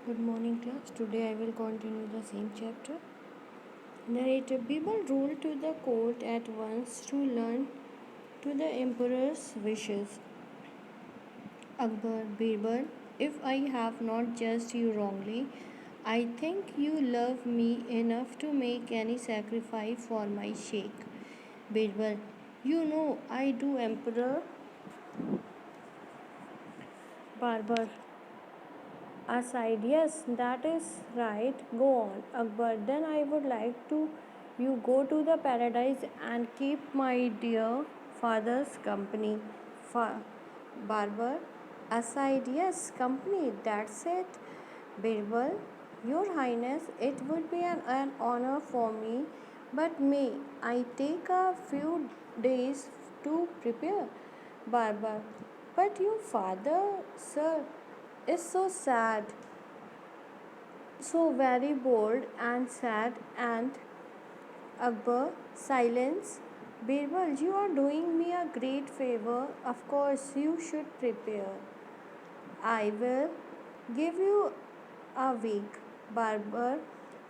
Good morning, class. Today I will continue the same chapter. Narrator Birbal ruled to the court at once to learn to the emperor's wishes. Akbar, Birbal, if I have not judged you wrongly, I think you love me enough to make any sacrifice for my sheikh. Birbal, you know I do, Emperor. Barbar, aside, yes, that is right. Go on, Akbar. Then I would like to you go to the paradise and keep my dear father's company. Barber, aside, yes, company. That's it. Birbal, Your Highness, it would be an honor for me, but may I take a few days to prepare? Barber, but your father, sir, is so sad, so very bold and sad. And Akbar, silence. Birbal, you are doing me a great favor. Of course, you should prepare. I will give you a week. Barber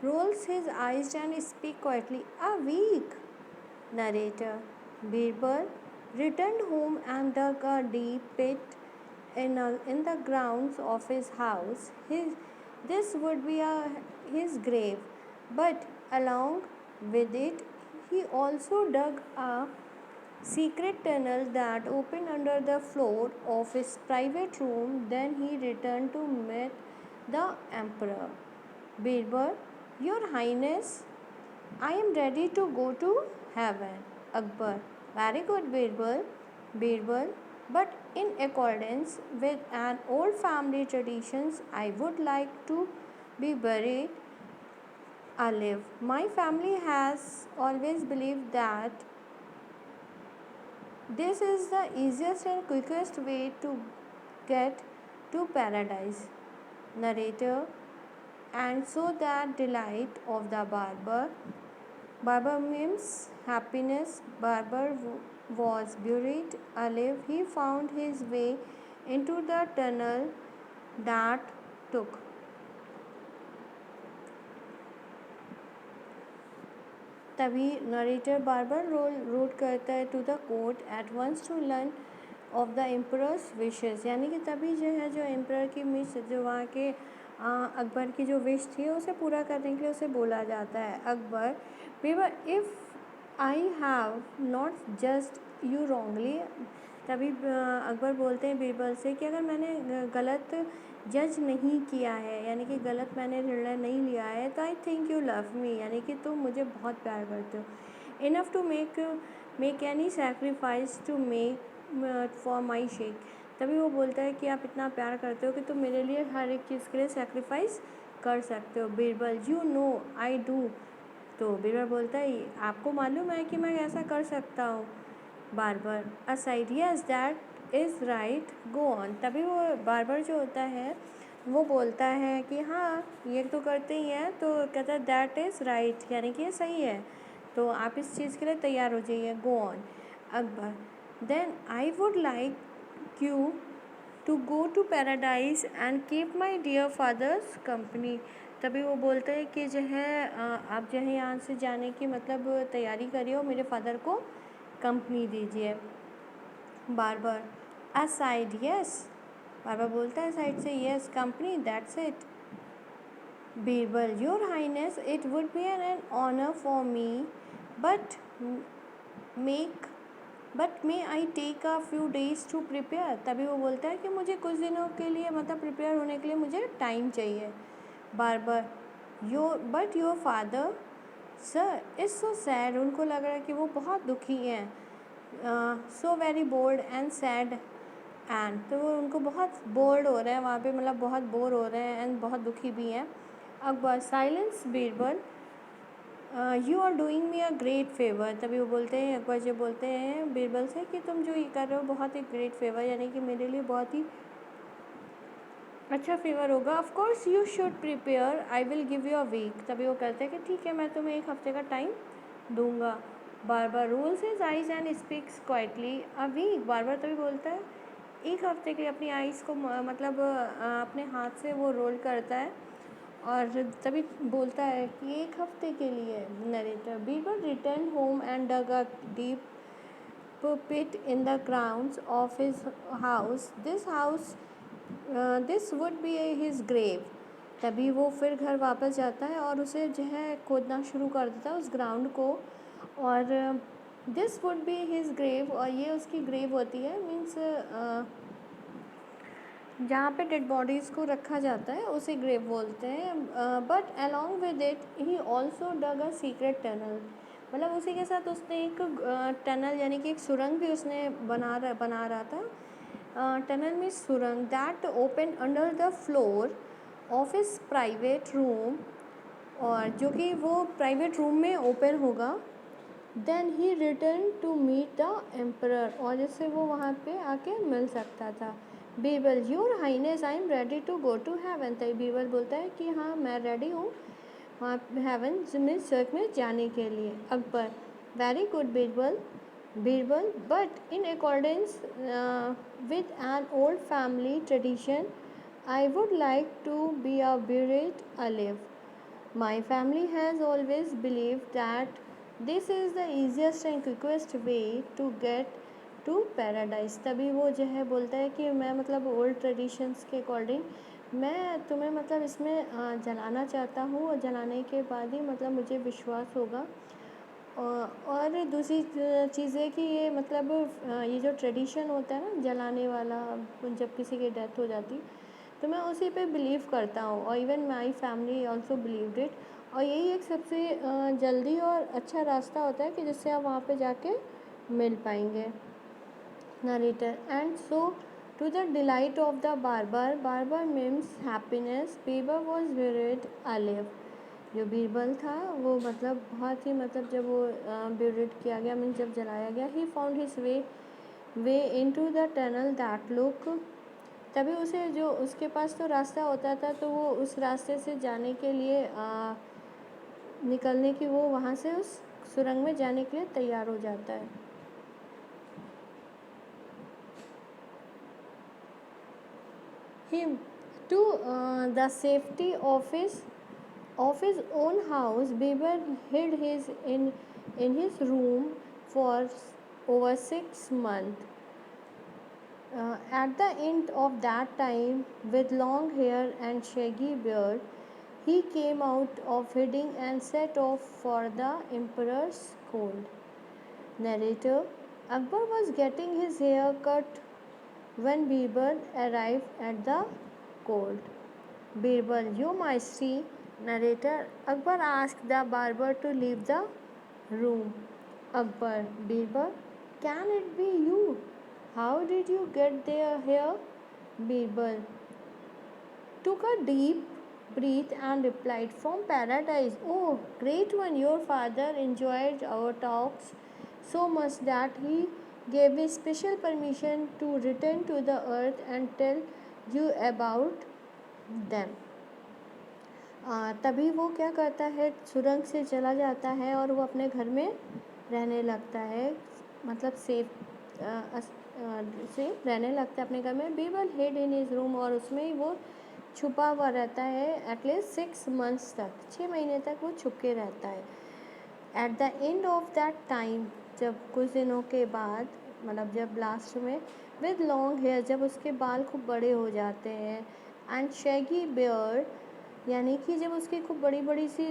rolls his eyes and speaks quietly. A week. Narrator. Birbal returned home and dug a deep pit in the grounds of his house. This would be his grave, but along with it, he also dug a secret tunnel that opened under the floor of his private room. Then he returned to meet the emperor. Birbal, Your Highness, I am ready to go to heaven. Akbar, very good, Birbal. Birbal, but in accordance with an old family traditions, I would like to be buried alive. My family has always believed that this is the easiest and quickest way to get to paradise. Narrator, and so that delight of the barber. Barber means happiness. Barber was buried alive. He found his way into the tunnel that took. तभी narrator barber rode करता है to the court at once to learn of the emperor's wishes, यानी कि तभी जो है जो emperor की मिस जो वहाँ के अकबर की जो विश थी उसे पूरा करने के लिए उसे बोला जाता है. Akbar, Bieber, if I have not just you wrongly. तभी अकबर बोलते हैं बीरबल से कि अगर मैंने गलत जज नहीं किया है, यानी कि गलत मैंने निर्णय नहीं लिया है, तो I think you love me, यानी कि तुम मुझे बहुत प्यार करते हो. Enough to make any sacrifice to make for my sake. तभी वो बोलता है कि आप इतना प्यार करते हो कि तुम मेरे लिए हर एक चीज़ के लिए सेक्रीफाइस कर सकते हो. Birbal, you know I do. तो बीरबल बोलता है आपको मालूम है कि मैं ऐसा कर सकता हूँ. Barber, aside, yes that is right, go on. तभी वो बार्बर जो होता है वो बोलता है कि हाँ ये तो करते ही हैं. तो कहता है दैट इज़ राइट, यानी कि ये सही है, तो आप इस चीज़ के लिए तैयार हो जाइए. Go on. Akbar, then I would like you to go to paradise and keep my dear father's company. तभी वो बोलते हैं कि जो है आप जो है यहाँ से जाने की मतलब तैयारी करिए और मेरे फादर को कंपनी दीजिए. Barber, aside, yes. बार्बर बोलता है साइड से yes, company, that's it. Birbal, your highness, it would be an honour for me, but make but may I take a few days to prepare. तभी वो बोलता है कि मुझे कुछ दिनों के लिए मतलब प्रिपेयर होने के लिए मुझे टाइम चाहिए. Barber, your father, sir, is so sad. उनको लग रहा है कि वो बहुत दुखी हैं. So very bold and sad. And तो वो उनको बहुत बोल्ड हो रहे हैं वहाँ पे, मतलब बहुत बोर हो रहे हैं एंड बहुत दुखी भी हैं. Akbar, silence Birbal, you are doing me a great favour. तभी वो बोलते हैं, अकबर जी बोलते हैं बीरबल से कि तुम जो ये कर रहे हो बहुत ही ग्रेट फेवर, यानी कि मेरे लिए बहुत ही अच्छा फेवर होगा. Of course you should prepare, I will give you a week. तभी वो कहते हैं कि ठीक है मैं तुम्हें एक हफ्ते का टाइम दूंगा. बार बार rolls his eyes and speaks quietly. A week. बार बार तभी बोलता है एक हफ्ते के लिए अपनी आइज़ को मतलब अपने हाथ से वो रोल करता है और तभी बोलता है कि एक हफ्ते के लिए। Narrator Birbal return home and dug a deep pit in the grounds of his house. This would be his grave. तभी वो फिर घर वापस जाता है और उसे जो है खोदना शुरू कर देता है उस ग्राउंड को, और this would be his grave, और ये उसकी ग्रेव होती है, मीन्स जहाँ पे डेड बॉडीज़ को रखा जाता है उसे ग्रेव बोलते हैं। But along with it he also dug a secret tunnel, मतलब उसी के साथ उसने एक टनल यानी कि एक सुरंग भी उसने बना रहा था। टनल में सुरंग that open under the floor of his private room, और जो कि वो प्राइवेट रूम में ओपन होगा। Then he return to meet the emperor, और जिससे वो वहाँ पे आके मिल सकता था। Birbal your highness I am ready to go to heaven, तो बीरबल बोलता है कि हाँ मैं रेडी हूँ वहाँ हेवन में स्वर्ग में जाने के लिए। Akbar very good Birbal, but in accordance with an old family tradition I would like to be a buried alive. My family has always believed that this is the easiest and quickest way to get to paradise. तभी वो जो है बोलता है कि मैं मतलब old traditions के अकॉर्डिंग मैं तुम्हें मतलब इसमें जलाना चाहता हूँ, और जलाने के बाद ही मतलब मुझे विश्वास होगा। और दूसरी चीज़ है कि ये मतलब ये जो ट्रेडिशन होता है ना जलाने वाला, जब किसी की डेथ हो जाती तो मैं उसी पे बिलीव करता हूँ, और even my family also believed it. और यही एक सबसे जल्दी और अच्छा रास्ता होता है कि जिससे आप वहाँ पे जाके मिल पाएंगे। Narrator and so to the delight of the barber means happiness Birbal was buried alive। जो बीरबल था वो मतलब बहुत ही मतलब जब वो buried किया गया, मीन्स जब जलाया गया, he found his way into the tunnel that look, तभी उसे जो उसके पास तो रास्ता होता था तो वो उस रास्ते से जाने के लिए निकलने की वो वहाँ से उस सुरंग में जाने के लिए तैयार हो जाता है। Him to the safety of his own house, Bieber hid in his room for over 6 months. At the end of that time, with long hair and shaggy beard, he came out of hiding and set off for the emperor's court. Narrator Akbar was getting his hair cut when Birbal arrived at the court. Birbal, Your Majesty. Narrator Akbar asked the barber to leave the room. Akbar, Birbal, can it be you? How did you get there here? Birbal took a deep breath and replied, From paradise. Oh, great one, your father enjoyed our talks so much that he gave me special permission to return to the earth and tell you about them. तभी वो क्या करता है, सुरंग से चला जाता है और वो अपने घर में रहने लगता है, मतलब सेफ रहने लगता है अपने घर में। Birbal hid in his room, और उसमें ही वो छुपा हुआ रहता है एटलीस्ट 6 months तक, 6 महीने तक वो छुप के रहता है। At the end of that time, जब कुछ दिनों के बाद, मतलब जब लास्ट में, विद लॉन्ग हेयर, जब उसके बाल खूब बड़े हो जाते हैं, एंड शैगी बियर्ड, यानी कि जब उसकी खूब बड़ी बड़ी सी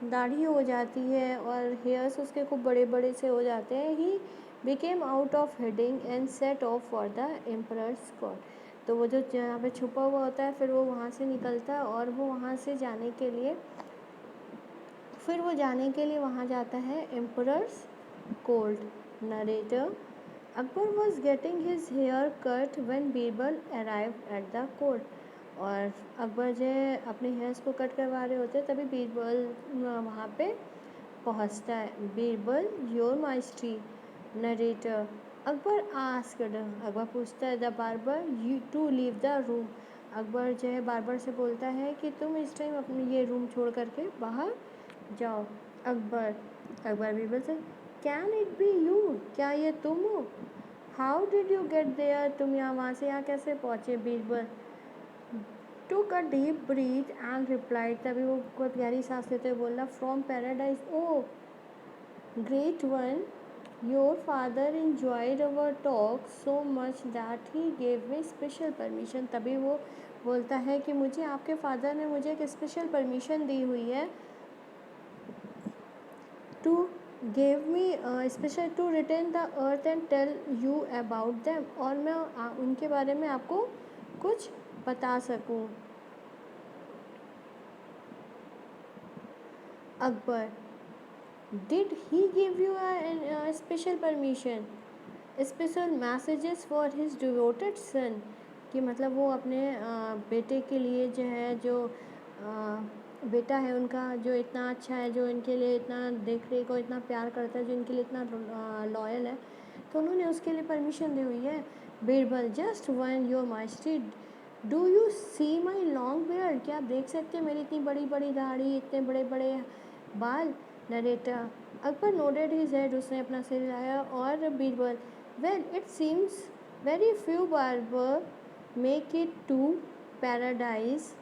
दाढ़ी हो जाती है और हेयर्स उसके खूब बड़े बड़े से हो जाते हैं, he became out of heading and set of for the emperors court. तो वो जो यहाँ पे छुपा हुआ होता है, फिर वो वहाँ से निकलता है और वो वहाँ से जाने के लिए वहाँ जाता है emperor's court. Narrator Akbar was getting his hair cut when Birbal arrived at the court, और अकबर जो है अपने हेयर्स को कट करवा रहे होते हैं, तभी बीरबल वहाँ पे पहुँचता है। Birbal, your majesty. Narrator Akbar asked, Akbar पूछता है, the barber you to leave the room. Akbar जो है बार्बर से बोलता है कि तुम इस टाइम अपने ये रूम छोड़ करके बाहर जाओ। अकबर बीरबल से, कैन इट बी यू, क्या ये तुम हो? How did you get there, तुम यहाँ वहाँ से यहाँ कैसे पहुँचे? Birbal took a deep breath and replied, तभी वो बहुत गहरी सांस लेते हुए बोला, from paradise, oh great one, your father enjoyed our talk so much that he gave me special permission। तभी वो बोलता है कि मुझे आपके फादर ने मुझे एक स्पेशल परमिशन दी हुई है to gave me special to return the earth and tell you about them, और मैं उनके बारे में आपको कुछ बता सकूं। Akbar, did he give you a special permission, special messages for his devoted son, कि मतलब वो अपने बेटे के लिए जो है, जो बेटा है उनका जो इतना अच्छा है, जो इनके लिए इतना देख रेख और इतना प्यार करता है, जो इनके लिए इतना लॉयल है, तो उन्होंने उसके लिए परमिशन दी हुई है। Birbal, just one your majesty, do you see my long beard, क्या आप देख सकते हैं मेरी इतनी बड़ी बड़ी दाढ़ी, इतने बड़े बड़े बाल? Narrator, Akbar nodded his head, उसने अपना सिर हिलाया। और Birbal, well it seems very few barber make it to paradise,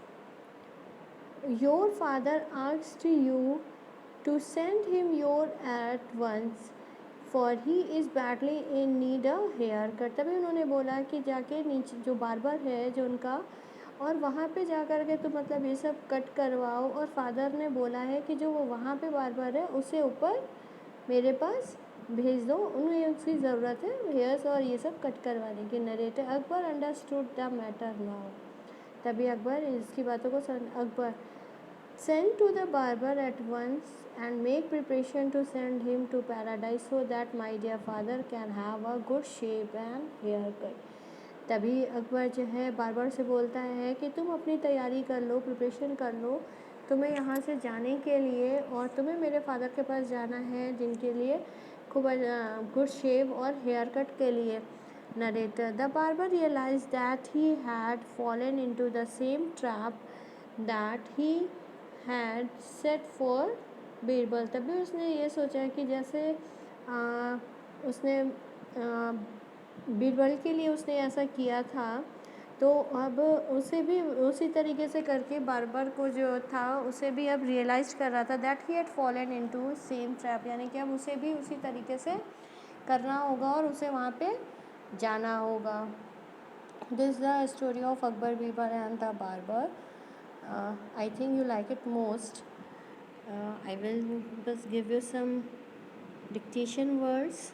your father asked you to send him your at once, for he is badly in need a hair cut. तभी उन्होंने बोला कि जाके नीचे जो बार्बर है जो उनका, और वहाँ पे जा कर के तो मतलब ये सब कट करवाओ, और फादर ने बोला है कि जो वो वहाँ पे बार्बर है उसे ऊपर मेरे पास भेज दो, उन्हें उसकी ज़रूरत है हेयर्स और ये सब कट करवाने की। Narrator, Akbar understood the matter now, तभी अकबर इसकी बातों को Akbar, send to the barber at once and make preparation to send him to paradise so that my dear father can have a good shape and hair cut. तभी अकबर जो है barber से बोलता है कि तुम अपनी तैयारी कर लो, प्रिपरेशन कर लो, तुम्हें यहाँ से जाने के लिए, और तुम्हें मेरे फादर के पास जाना है जिनके लिए खूब गुड शेव और हेयर कट के लिए। Narrator, the barber realize that he had fallen into the same trap that he had set for Birbal. तभी उसने ये सोचा कि जैसे उसने बीरबल के लिए उसने ऐसा किया था, तो अब उसे भी उसी तरीके से करके बार्बर को जो था उसे भी अब रियलाइज़ कर रहा था that he had fallen into same trap, यानी कि अब उसे भी उसी तरीके से करना होगा और उसे वहाँ पे जाना होगा। This the story of Akbar, Birbal and the barber. I think you like it most. I will just give you some dictation words.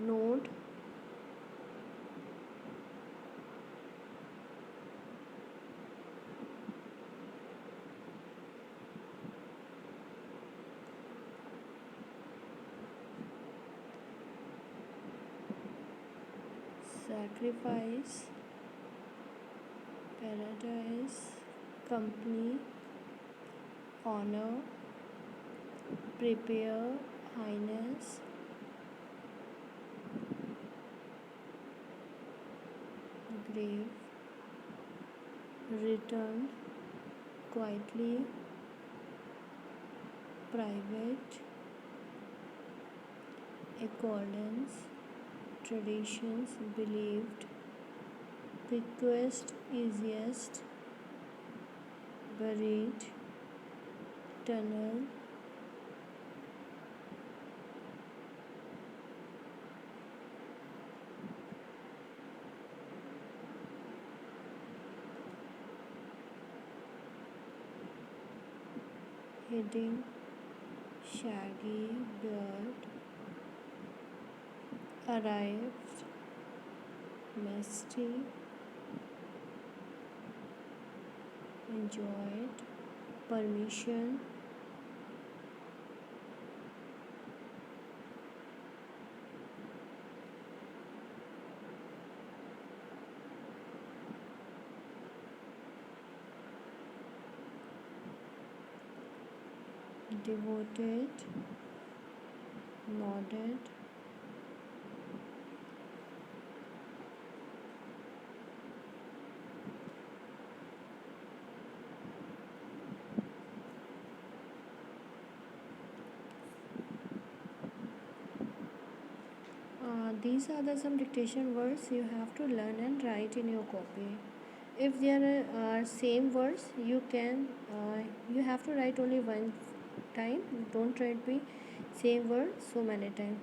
Note, sacrifice, paradise, company, honor, prepare, highness, grave, return, quietly, private, accordance, traditions, believed, quickest, easiest, buried, tunnel, heading, shaggy beard, arrived, misty, enjoyed, permission, devoted, nodded, these are the some dictation words you have to learn and write in your copy. If there are same words, you have to write only one time. Don't write the same word so many times.